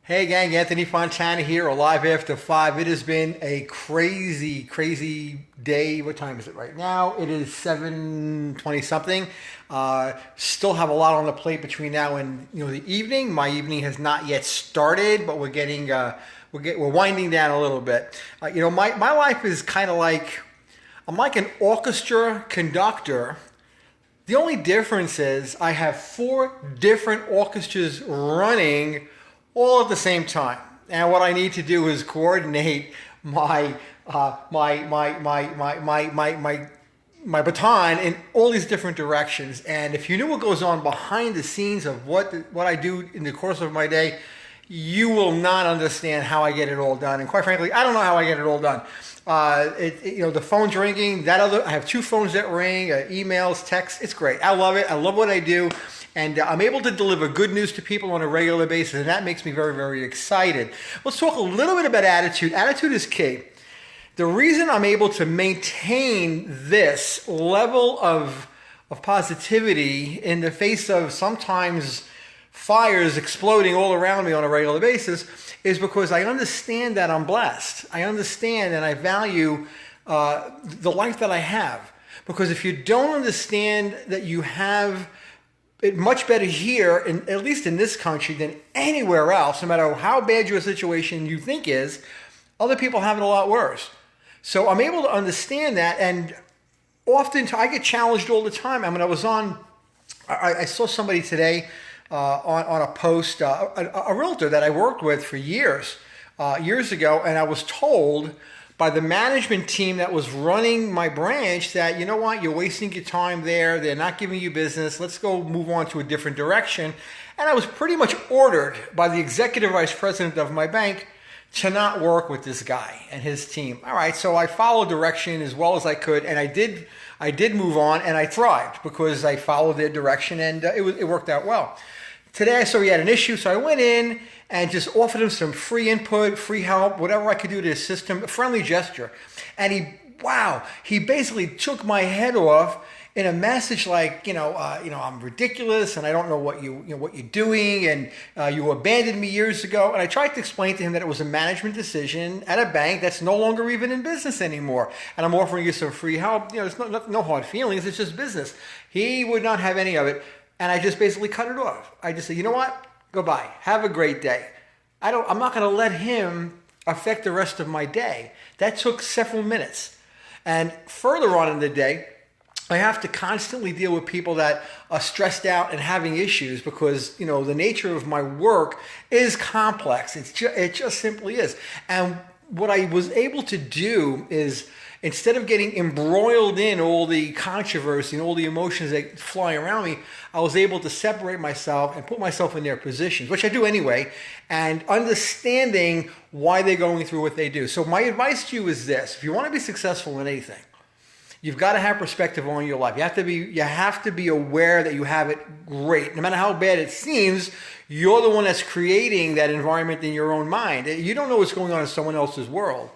Hey gang, Anthony Fontana here, Alive After 5. It has been a crazy, crazy day. What time is it right now? It is 7:20 something. Still have a lot on the plate between now and the evening. My evening has not yet started, but we're winding down a little bit. My life is kind of like I'm like an orchestra conductor. The only difference is I have four different orchestras running all at the same time. And what I need to do is coordinate my baton in all these different directions. And if you knew what goes on behind the scenes of what I do in the course of my day, you will not understand how I get it all done. And quite frankly, I don't know how I get it all done. The phone's ringing. I have two phones that ring, emails, texts. It's great. I love it. I love what I do. And I'm able to deliver good news to people on a regular basis, and that makes me very, very excited. Let's talk a little bit about attitude. Attitude is key. The reason I'm able to maintain this level of positivity in the face of sometimes fires exploding all around me on a regular basis is because I understand that I'm blessed. I understand and I value the life that I have. Because if you don't understand that you have it much better here, at least in this country, than anywhere else, no matter how bad your situation you think is, other people have it a lot worse. So I'm able to understand that, and often I get challenged all the time. I mean, I saw somebody today on a post, a realtor that I worked with for years ago, and I was told by the management team that was running my branch that, you know what, you're wasting your time there. They're not giving you business. Let's go move on to a different direction. And I was pretty much ordered by the executive vice president of my bank to not work with this guy and his team. All right, so I followed direction as well as I could, and I did move on, and I thrived because I followed their direction, and it worked out well. Today I saw he had an issue, so I went in and just offered him some free input, free help, whatever I could do to assist him, a friendly gesture. And he basically took my head off in a message like, I'm ridiculous and I don't know what you're doing, and you abandoned me years ago. And I tried to explain to him that it was a management decision at a bank that's no longer even in business anymore. And I'm offering you some free help. There's no hard feelings. It's just business. He would not have any of it. And I just basically cut it off. I just said, you know what? Goodbye. Have a great day. I'm not going to let him affect the rest of my day. That took several minutes. And further on in the day, I have to constantly deal with people that are stressed out and having issues because, the nature of my work is complex. It just simply is. And what I was able to do is, instead of getting embroiled in all the controversy and all the emotions that fly around me, I was able to separate myself and put myself in their positions, which I do anyway, and understanding why they're going through what they do. So my advice to you is this: if you want to be successful in anything, you've got to have perspective on your life. You have to be aware that you have it great. No matter how bad it seems, you're the one that's creating that environment in your own mind. You don't know what's going on in someone else's world.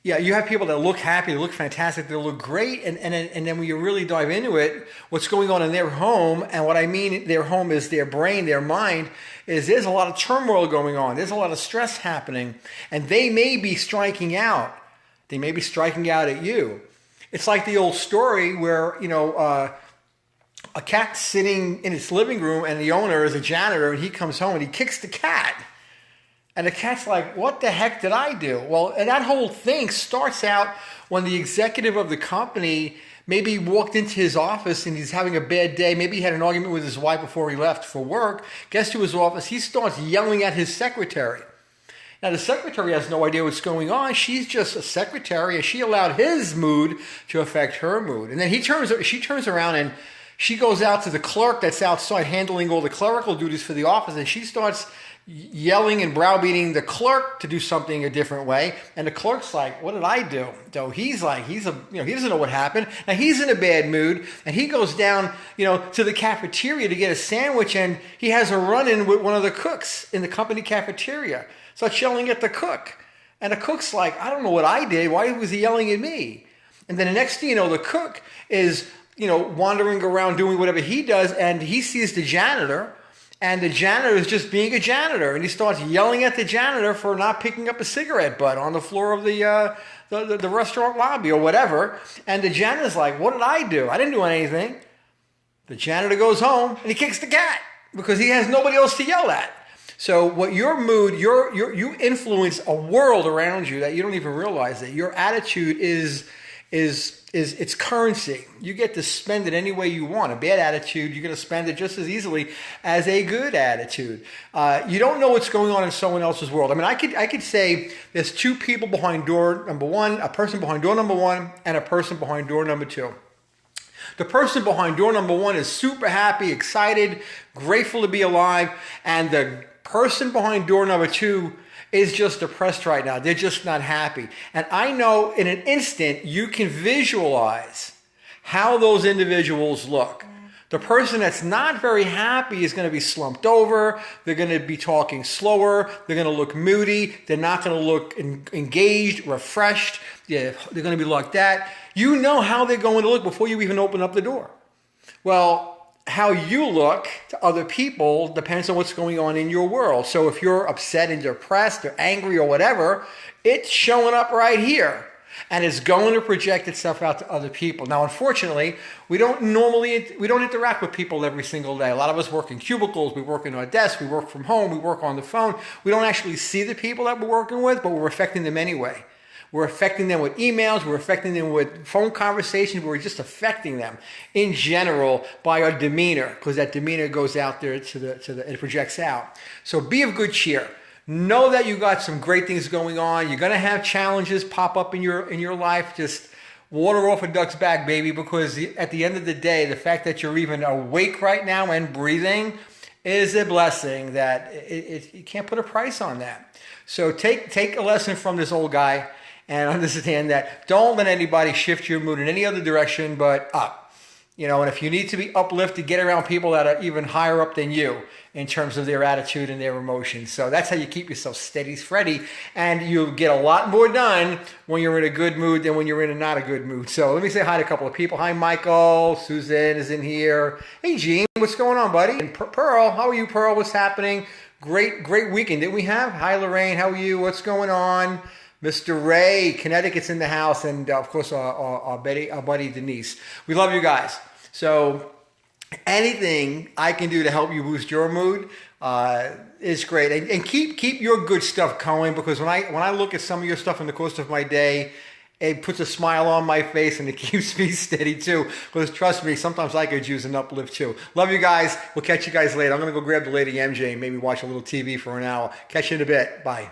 Yeah, you have people that look happy, they look fantastic, they look great, and then when you really dive into it, what's going on in their home, and what I mean their home is their brain, their mind, is there's a lot of turmoil going on. There's a lot of stress happening, and they may be striking out. They may be striking out at you. It's like the old story where, a cat's sitting in its living room, and the owner is a janitor, and he comes home and he kicks the cat. And the cat's like, what the heck did I do? Well, and that whole thing starts out when the executive of the company maybe walked into his office and he's having a bad day. Maybe he had an argument with his wife before he left for work. Gets to his office. He starts yelling at his secretary. Now, the secretary has no idea what's going on. She's just a secretary, and she allowed his mood to affect her mood. And then she turns around and she goes out to the clerk that's outside handling all the clerical duties for the office, and she starts yelling and browbeating the clerk to do something a different way. And the clerk's like, what did I do? So he's like, he doesn't know what happened. Now he's in a bad mood, and he goes down, to the cafeteria to get a sandwich, and he has a run-in with one of the cooks in the company cafeteria. Starts yelling at the cook. And the cook's like, I don't know what I did. Why was he yelling at me? And then the next thing you know, the cook is, wandering around doing whatever he does, and he sees the janitor. and the janitor is just being a janitor, and he starts yelling at the janitor for not picking up a cigarette butt on the floor of the restaurant lobby or whatever. And the janitor's like, what did I do? I didn't do anything. The janitor goes home and he kicks the cat because he has nobody else to yell at. So what your mood, you influence a world around you that you don't even realize that your attitude is its currency. You get to spend it any way you want. A bad attitude, you're going to spend it just as easily as a good attitude. You don't know what's going on in someone else's world. I mean, I could say there's two people behind door number one, a person behind door number one, and a person behind door number two. The person behind door number one is super happy, excited, grateful to be alive, and the person behind door number two is just depressed right now. They're just not happy. And I know in an instant you can visualize how those individuals look. The person that's not very happy is going to be slumped over. They're going to be talking slower. They're going to look moody. They're not going to look engaged, refreshed. Yeah, they're going to be like that. You know how they're going to look before you even open up the door. Well, how you look to other people depends on what's going on in your world. So if you're upset and depressed or angry or whatever, it's showing up right here. And it's going to project itself out to other people. Now, unfortunately, we don't interact with people every single day. A lot of us work in cubicles, we work in our desks, we work from home, we work on the phone. We don't actually see the people that we're working with, but we're affecting them anyway. We're affecting them with emails, we're affecting them with phone conversations, we're just affecting them in general by our demeanor, because that demeanor goes out there it projects out. So be of good cheer. Know that you got some great things going on. You're going to have challenges pop up in your life. Just water off a duck's back, baby, because at the end of the day, the fact that you're even awake right now and breathing is a blessing that you can't put a price on that. So take a lesson from this old guy and understand that don't let anybody shift your mood in any other direction but up. And if you need to be uplifted, get around people that are even higher up than you in terms of their attitude and their emotions. So that's how you keep yourself steady, Freddy, and you get a lot more done when you're in a good mood than when you're in a not a good mood. So let me say hi to a couple of people. Hi, Michael. Susan is in here. Hey, Gene. What's going on, buddy? And Pearl. How are you, Pearl? What's happening? Great weekend. Didn't we have? Hi, Lorraine. How are you? What's going on? Mr. Ray, Connecticut's in the house, and of course our buddy Denise. We love you guys. So anything I can do to help you boost your mood is great, and keep your good stuff going, because when I look at some of your stuff in the course of my day, it puts a smile on my face and it keeps me steady too. Because trust me, sometimes I could use an uplift too. Love you guys. We'll catch you guys later. I'm gonna go grab the lady MJ and maybe watch a little TV for an hour. Catch you in a bit. Bye.